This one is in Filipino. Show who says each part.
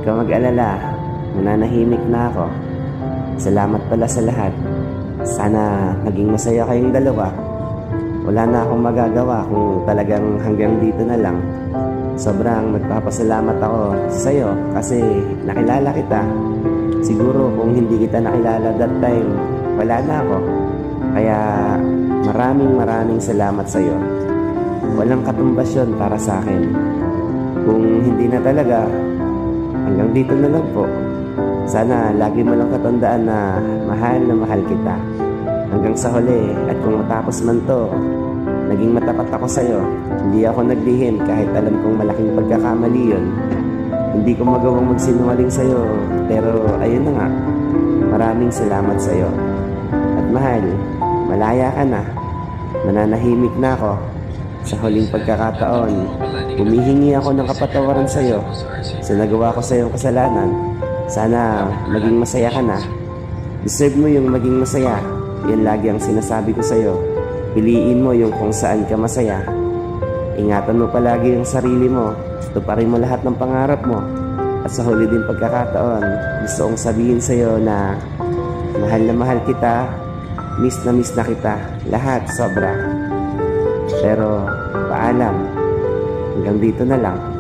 Speaker 1: Huwag ka mag-alala, mananahimik na ako. Salamat pala sa lahat. Sana naging masaya kayong dalawa. Wala na akong magagawa kung talagang hanggang dito na lang. Sobrang nagpapasalamat ako sa'yo kasi nakilala kita. Siguro kung hindi kita nakilala that time, wala na ako. Kaya maraming salamat sa'yo. Walang katumbas yun para sa akin. Kung hindi na talaga, hanggang dito na lang po. Sana lagi mo lang katandaan na mahal kita. Hanggang sa huli, at kung matapos man to, naging matapat ako sa'yo. Hindi ako naglihim kahit alam kong malaking pagkakamali yun. Hindi ko magawang magsinungaling sa'yo, pero ayun na nga. Maraming salamat sa'yo. At mahal, malaya ka na. Mananahimik na ako. Sa huling pagkakataon, humihingi ako ng kapatawaran sa'yo sa nagawa ko sa'yong kasalanan. Sana maging masaya ka na. Deserve mo yung maging masaya. Yan lagi ang sinasabi ko sa'yo. Piliin mo yung kung saan ka masaya. Ingatan mo palagi yung sarili mo. Tuparin mo lahat ng pangarap mo. At sa huli din pagkakataon, gusto kong sabihin sa'yo na mahal na mahal kita. Miss na kita. Lahat sobra. Pero paalam. Hanggang dito na lang.